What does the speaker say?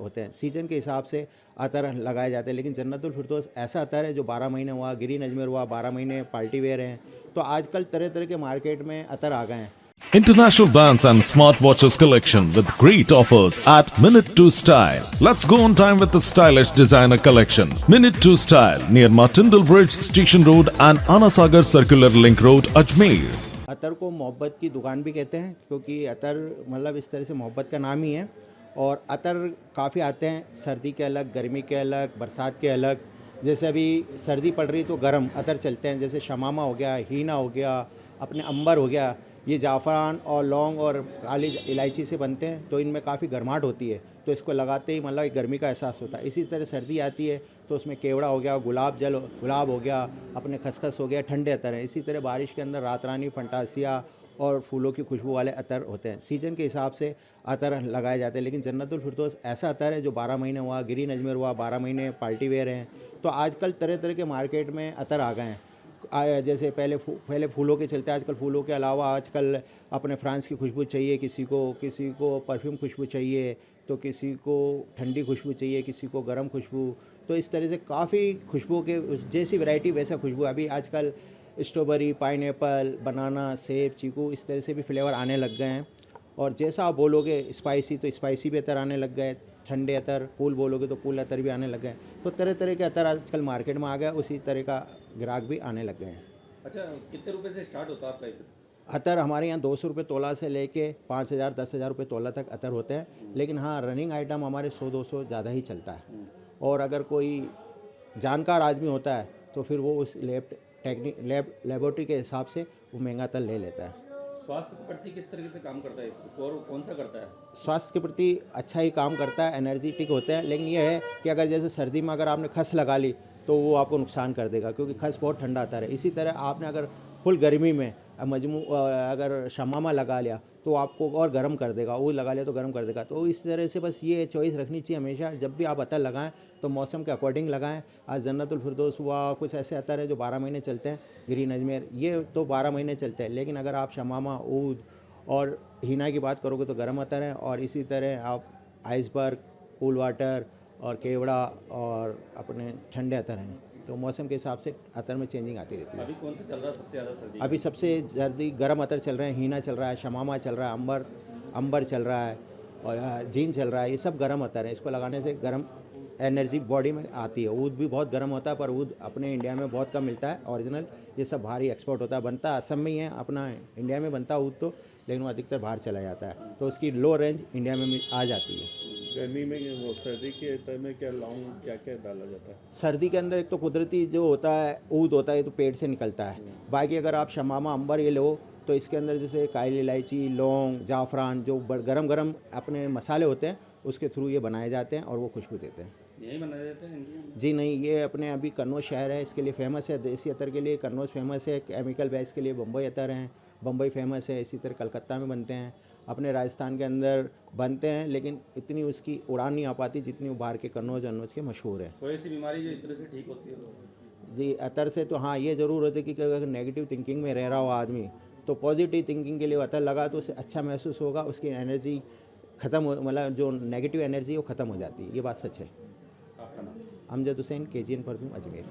होते हैं। सीजन के हिसाब से अतर लगाए जाते हैं, लेकिन जन्नतुल फिरदौस ऐसा अतर है जो 12 महीने हुआ, ग्रीन अजमेर हुआ 12 महीने पार्टी वेयर हैं। तो आजकल तरह तरह के मार्केट में अतर आ गए हैं। International brands and smartwatches collection with great offers at Minute to Style. Let's go on time with the stylish designer collection. Minute to Style near Martindale Bridge, Station Road and Anasagar Circular Link Road, Ajmer. अतर को मोहब्बत की दुकान भी कहते हैं, क्योंकि अतर मतलब इस तरह से मोहब्बत का नाम ही है। और अतर काफ़ी आते हैं, सर्दी के अलग, गर्मी के अलग, बरसात के अलग। जैसे अभी सर्दी पड़ रही तो गर्म अतर चलते हैं, जैसे शमामा हो गया, हीना हो गया, अपने अंबर हो गया। ये जाफ़रान और लौंग और काली इलायची से बनते हैं, तो इनमें काफ़ी गर्माहट होती है, तो इसको लगाते ही मतलब एक गर्मी का एहसास होता है। इसी तरह सर्दी आती है तो उसमें केवड़ा हो गया, गुलाब हो गया, अपने खसखस हो गया, ठंडे अतर हैं। इसी तरह बारिश के अंदर रात रानी, फंटासिया और फूलों की खुशबू वाले अतर होते हैं। सीजन के हिसाब से अतर लगाए जाते हैं, लेकिन जन्नतुल फिरदौस ऐसा अतर है जो 12 महीने हुआ, ग्रीन अजमेर हुआ 12 महीने पार्टी वेयर हैं। तो आजकल तरह तरह के मार्केट में अतर आ गए हैं। जैसे पहले फूलों के चलते, आजकल फूलों के अलावा आजकल अपने फ्रांस की खुशबू चाहिए, किसी को परफ्यूम खुशबू चाहिए, तो किसी को ठंडी खुशबू चाहिए, किसी को गर्म खुशबू। तो इस तरह से काफ़ी खुशबू के जैसी वैरायटी वैसा खुशबू। अभी आजकल स्ट्रॉबेरी, पाइनएप्पल, बनाना, सेब, चीकू इस तरह से भी फ्लेवर आने लग गए हैं। और जैसा आप बोलोगे स्पाइसी, तो स्पाइसी भी अतर आने लग गए। ठंडे अतर, कूल बोलोगे तो कूल अतर भी आने लग गए। तो तरह तरह के अतर आजकल मार्केट में आ गया, उसी तरह का ग्राहक भी आने लग गए हैं। अच्छा, कितने रुपए से स्टार्ट होता है आपका इधर? अतर हमारे यहाँ 200 रुपये तोला से लेके 5,000 10,000 रुपये तोला तक अतर होते हैं। लेकिन हाँ, रनिंग आइटम हमारे 100-200 ज़्यादा ही चलता है। और अगर कोई जानकार आदमी होता है तो फिर वो उस लेबोरेटरी के हिसाब से वो महंगा अतर ले लेता है। स्वास्थ्य के प्रति किस तरीके से काम करता है और कौन सा करता है? स्वास्थ्य के प्रति अच्छा ही काम करता है, एनर्जेटिक होते हैं। लेकिन यह है कि अगर जैसे सर्दी में अगर आपने खस लगा ली तो वो आपको नुकसान कर देगा, क्योंकि खस बहुत ठंडा आता है। इसी तरह आपने अगर फुल गर्मी में अगर शमामा लगा लिया तो आपको और गर्म कर देगा, वो लगा लिया तो गर्म कर देगा। तो इस तरह से बस ये चॉइस रखनी चाहिए हमेशा, जब भी आप अतर लगाएं तो मौसम के अकॉर्डिंग लगाएं। आज जन्नतुल फिरदौस हुआ, कुछ ऐसे अतर है जो 12 महीने चलते हैं। ग्रीन अजमेर ये तो 12 महीने चलते हैं, लेकिन अगर आप शमामा, ऊद और हीना की बात करोगे तो गर्म अतर है। और इसी तरह आप आइसबर्ग, कूल वाटर और केवड़ा और अपने ठंडे अतर हैं। तो मौसम के हिसाब से अतर में चेंजिंग आती रहती है। अभी कौन सा चल रहा है सबसे ज़्यादा सर्दी? अभी सबसे सर्दी गर्म अतर चल रहे हैं, हीना चल रहा है, शमामा चल रहा है, अंबर चल रहा है और जीन चल रहा है। ये सब गर्म अतर है, इसको लगाने से गर्म एनर्जी बॉडी में आती है। ऊद भी बहुत गर्म होता है, पर ऊद अपने इंडिया में बहुत कम मिलता है ओरिजिनल। ये सब बाहर ही एक्सपोर्ट होता है, बनता असम में ही है, अपना इंडिया में बनता है ऊद तो, लेकिन वो अधिकतर बाहर चला जाता है। तो उसकी लो रेंज इंडिया में आ जाती है। गर्मी में वो सर्दी के टाइम में क्या लौंग क्या क्या डाला जाता है? सर्दी के अंदर एक तो कुदरती जो होता है ऊद होता है, तो पेट से निकलता है। बाकी अगर आप शमामा, अंबर ये लो तो इसके अंदर जैसे काली इलायची, लौंग, जाफ़रान जो गरम गरम अपने मसाले होते हैं उसके थ्रू ये बनाए जाते हैं और वो खुशबू देते हैं। यही बनाए जाते हैं इंडिया में? जी नहीं, ये अपने अभी कन्नौज शहर है, इसके लिए फेमस है। देसी अतर के लिए कन्नौज फेमस है, केमिकल बेस के लिए बम्बई अतर हैं, बम्बई फेमस है। इसी तरह कलकत्ता में बनते हैं, अपने राजस्थान के अंदर बनते हैं, लेकिन इतनी उसकी उड़ान नहीं आ पाती जितनी वो बाहर के कन्नौज के मशहूर है। कोई ऐसी बीमारी जो इस तरह से ठीक होती है? जी, अतर से तो हाँ ये ज़रूर होता है कि अगर नेगेटिव थिंकिंग में रह रहा हो आदमी तो पॉजिटिव थिंकिंग के लिए अतर लगा तो उसे अच्छा महसूस होगा, उसकी एनर्जी ख़त्म हो, मतलब जो नेगेटिव एनर्जी है वो ख़त्म हो जाती है। ये बात सच है। आपका नाम? Amjad Hussain, KGN perfume, Ajmer.